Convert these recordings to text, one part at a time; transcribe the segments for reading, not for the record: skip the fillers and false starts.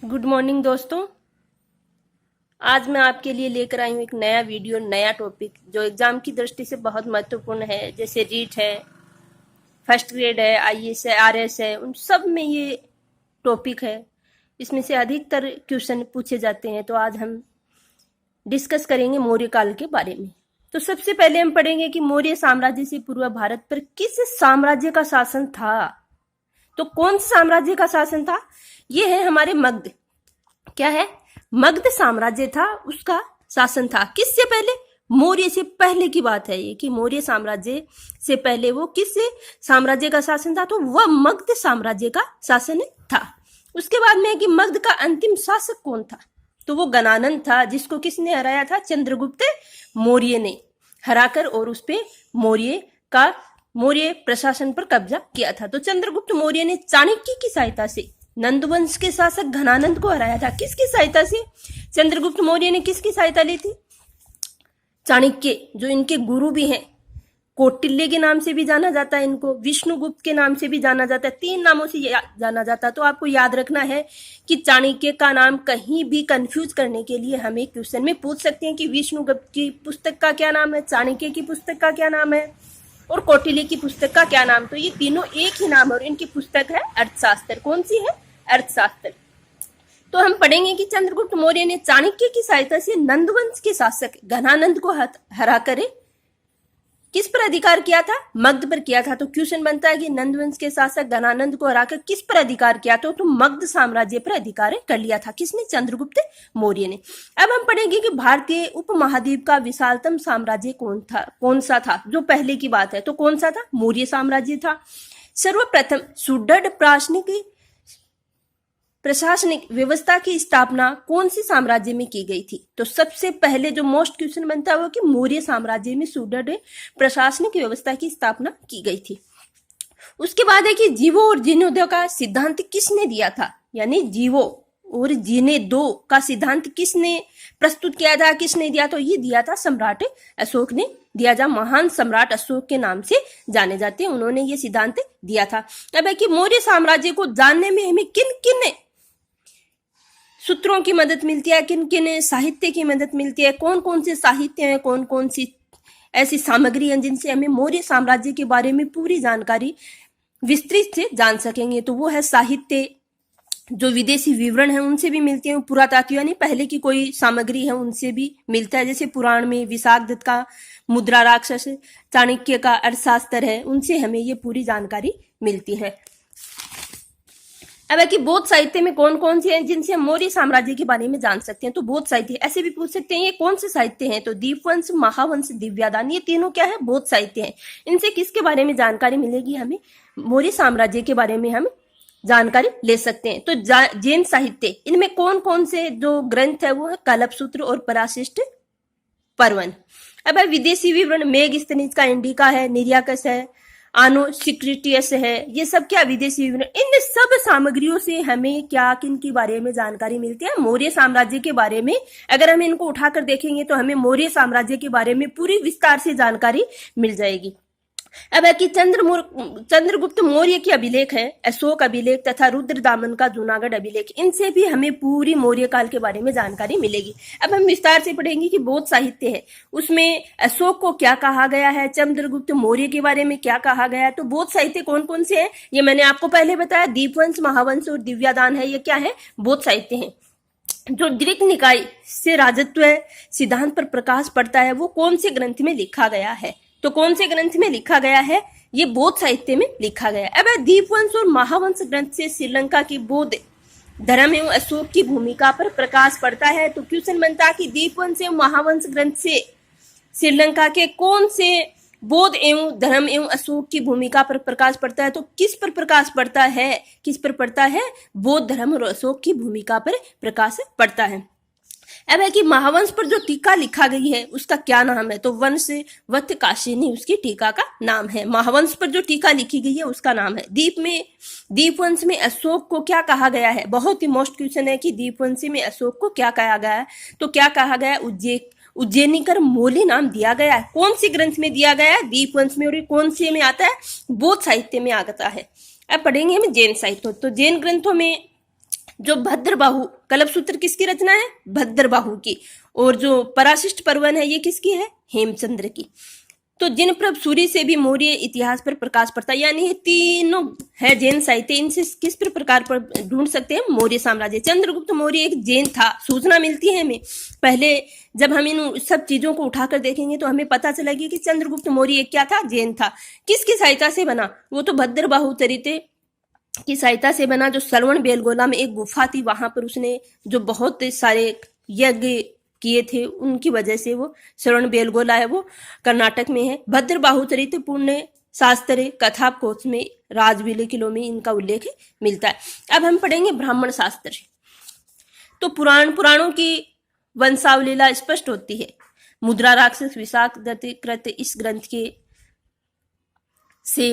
Good morning दोस्तों। आज मैं आपके लिए लेकर आई हूँ एक नया वीडियो, नया टॉपिक जो एग्जाम की दृष्टि से बहुत महत्वपूर्ण है। जैसे रीट है, फर्स्ट ग्रेड है, आईएएस है, आरएस है, उन सब में ये टॉपिक है। इसमें से अधिकतर क्वेश्चन पूछे जाते हैं। तो आज हम डिस्कस करेंगे मौर्य काल के बारे में। तो सबसे पहले हम पढ़ेंगे कि मौर्य साम्राज्य से पूर्व भारत पर किस साम्राज्य का शासन था। तो कौन सा साम्राज्य का शासन था? ये है हमारे मगध। क्या है? मगध साम्राज्य था, उसका शासन था। किससे पहले? मौर्य से पहले की बात है ये कि मौर्य साम्राज्य से पहले वो किस साम्राज्य का शासन था? तो वह मगध साम्राज्य का शासन था। उसके बाद में कि मगध का अंतिम शासक कौन था? तो वो गणानंद था, जिसको किसने हराया था? चंद्रगुप्त मौर्य ने हराकर और उस पे मौर्य प्रशासन पर कब्जा किया था। तो चंद्रगुप्त मौर्य ने चाणक्य की सहायता से नंदवंश के शासक घनानंद को हराया था। किसकी सहायता से? चंद्रगुप्त मौर्य ने किसकी सहायता ली थी? चाणक्य, जो इनके गुरु भी हैं। कौटिल्य के नाम से भी जाना जाता है इनको, विष्णुगुप्त के नाम से भी जाना जाता है, 3 नामों से जाना जाता है। तो आपको याद रखना है कि चाणक्य का नाम कहीं भी कंफ्यूज करने के लिए हमें क्वेश्चन में पूछ सकते हैं कि विष्णुगुप्त की पुस्तक का क्या नाम है, चाणक्य की पुस्तक का क्या नाम है और कौटिल्य की पुस्तक का क्या नाम। तो ये तीनों एक ही नाम है और इनकी पुस्तक है अर्थशास्त्र। कौन सी है? अर्थशास्त्र। तो हम पढ़ेंगे कि चंद्रगुप्त मौर्य ने चाणक्य की सहायता से नंदवंश के शासक घनानंद को हराकर किस पर अधिकार किया था? मगध पर किया था। तो क्वेश्चन बनता है कि नंदवंश के शासक घनानंद को हराकर किस पर अधिकार किया था? तो मगध साम्राज्य पर अधिकार कर लिया था। किसने? चंद्रगुप्त मौर्य ने। अब हम पढ़ेंगे कि भारतीय उपमहाद्वीप का विशालतम साम्राज्य कौन सा था? जो पहले की बात है, तो कौन सा था? मौर्य साम्राज्य था। सर्वप्रथम सुदृढ़ प्रशासनिक व्यवस्था की स्थापना कौन सी साम्राज्य में की गई थी? तो सबसे पहले जो मोस्ट क्वेश्चन बनता है वो कि मौर्य साम्राज्य में सुदृढ़ प्रशासनिक व्यवस्था की स्थापना की गई थी। उसके बाद है कि जीवो और जीर्णोदय का सिद्धांत किसने दिया था? यानी जीवो और जीने दो का सिद्धांत किसने प्रस्तुत किया था, किसने दिया? तो ये दिया था सम्राट अशोक ने दिया। जा महान सम्राट अशोक के नाम से जाने जाते हैं, उन्होंने ये सिद्धांत दिया था। अब है कि मौर्य साम्राज्य को जानने में हमें किन किन सूत्रों की मदद मिलती है, किन किन साहित्य की मदद मिलती है, कौन कौन से साहित्य हैं, कौन कौन सी ऐसी सामग्री हैं जिनसे हमें मौर्य साम्राज्य के बारे में पूरी जानकारी विस्तृत से जान सकेंगे। तो वो है साहित्य, जो विदेशी विवरण है उनसे भी मिलते हैं, पुरातात्विक यानी पहले की कोई सामग्री है उनसे भी मिलता है। जैसे पुराण में विशाखदत्त का मुद्रा राक्षस, चाणक्य का अर्थशास्त्र है, उनसे हमें ये पूरी जानकारी मिलती है। अब है कि बौद्ध साहित्य में कौन कौन से हैं जिनसे हम मौर्य साम्राज्य के बारे में जान सकते हैं? तो बौद्ध साहित्य ऐसे भी पूछ सकते हैं, ये कौन से साहित्य हैं? तो दीपवंश, महावंश, दिव्यादान, ये तीनों क्या है? बौद्ध साहित्य हैं। इनसे किसके बारे में जानकारी मिलेगी? हमें मौर्य साम्राज्य के बारे में हम जानकारी ले सकते हैं। तो जैन साहित्य, इनमें कौन कौन से जो ग्रंथ है वो है कल्पसूत्र और पराशिष्ट पर्वन। अब है विदेशी विवरण, मेगस्थनीज का इंडिका है, निर्याकस है, आनो सिक्रिटियस है, ये सब क्या? विदेशी विवरण। इन सब सामग्रियों से हमें क्या, किन के बारे में जानकारी मिलती है? मौर्य साम्राज्य के बारे में। अगर हम इनको उठाकर देखेंगे तो हमें मौर्य साम्राज्य के बारे में पूरी विस्तार से जानकारी मिल जाएगी। अब है कि चंद्रगुप्त मौर्य की अभिलेख है, अशोक अभिलेख तथा रुद्रदामन का जूनागढ़ अभिलेख, इनसे भी हमें पूरी मौर्य काल के बारे में जानकारी मिलेगी। अब हम विस्तार से पढ़ेंगे कि बौद्ध साहित्य है, उसमें अशोक को क्या कहा गया है, चंद्रगुप्त मौर्य के बारे में क्या कहा गया है। तो बौद्ध साहित्य कौन कौन से हैं ये मैंने आपको पहले बताया, दीपवंश, महावंश और दिव्यादान है, ये क्या है? बौद्ध साहित्य है। जो दृक निकाय से राजत्व सिद्धांत पर प्रकाश पड़ता है वो कौन से ग्रंथ में लिखा गया है? तो कौन से ग्रंथ में लिखा गया है? ये बौद्ध साहित्य में लिखा गया है। अब दीपवंश और महावंश ग्रंथ से श्रीलंका की बौद्ध धर्म एवं अशोक की भूमिका पर प्रकाश पड़ता है। तो क्वेश्चन बनता है कि दीपवंश एवं महावंश ग्रंथ से श्रीलंका के कौन से बौद्ध एवं धर्म एवं अशोक की भूमिका पर प्रकाश पड़ता है? तो किस पर प्रकाश पड़ता है? किस पर पड़ता है? बौद्ध धर्म और अशोक की भूमिका पर प्रकाश पड़ता है। अब है कि महावंश पर जो टीका लिखा गई है उसका क्या नाम है? तो वंश वत काशिनी उसकी टीका का नाम है। महावंश पर जो टीका लिखी गई है उसका नाम है। दीपवंश में अशोक को क्या कहा गया है? बहुत ही मोस्ट क्वेश्चन है कि दीपवंश में अशोक को क्या कहा गया है? तो क्या कहा गया? उज्जैनिकर मौली नाम दिया गया है। कौन सी ग्रंथ में दिया गया है? दीपवंश में। और ये कौन से में आता है? बौद्ध साहित्य में आता है। अब पढ़ेंगे हम जैन साहित्य। तो जैन ग्रंथों में जो भद्रबाहु कल्पसूत्र किसकी रचना है? भद्रबाहु की। और जो पराशिष्ट पर्वन है ये किसकी है? हेमचंद्र की। तो जिनप्रभ सूरी से भी मौर्य इतिहास पर प्रकाश पड़ता है, यानी ये तीनों है जैन साहित्य, इनसे किस प्रकार पर ढूंढ सकते हैं? मौर्य साम्राज्य। चंद्रगुप्त मौर्य एक जैन था, सूचना मिलती है हमें। पहले जब हम इन सब चीजों को उठाकर देखेंगे तो हमें पता चलेगा कि चंद्रगुप्त मौर्य क्या था? जैन था। किसकी सहायता से बना? वो तो भद्रबाहु चरित्र की सहायता से बना, जो श्रवण बेलगोला में एक गुफा थी, वहां पर उसने जो बहुत सारे यज्ञ किए थे, उनकी वजह से वो श्रवण बेलगोला है, वो कर्नाटक में है। भद्रबाहु चरित्र पुण्य शास्त्र कथा कोश में, राजविले किलो में इनका उल्लेख मिलता है। अब हम पढ़ेंगे ब्राह्मण शास्त्र। तो पुराणों की वंशावलीला स्पष्ट होती है। मुद्रा राक्षस विशाख कृत इस ग्रंथ के से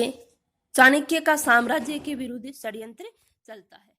चाणक्य का साम्राज्य के विरुद्ध षड्यंत्र चलता है।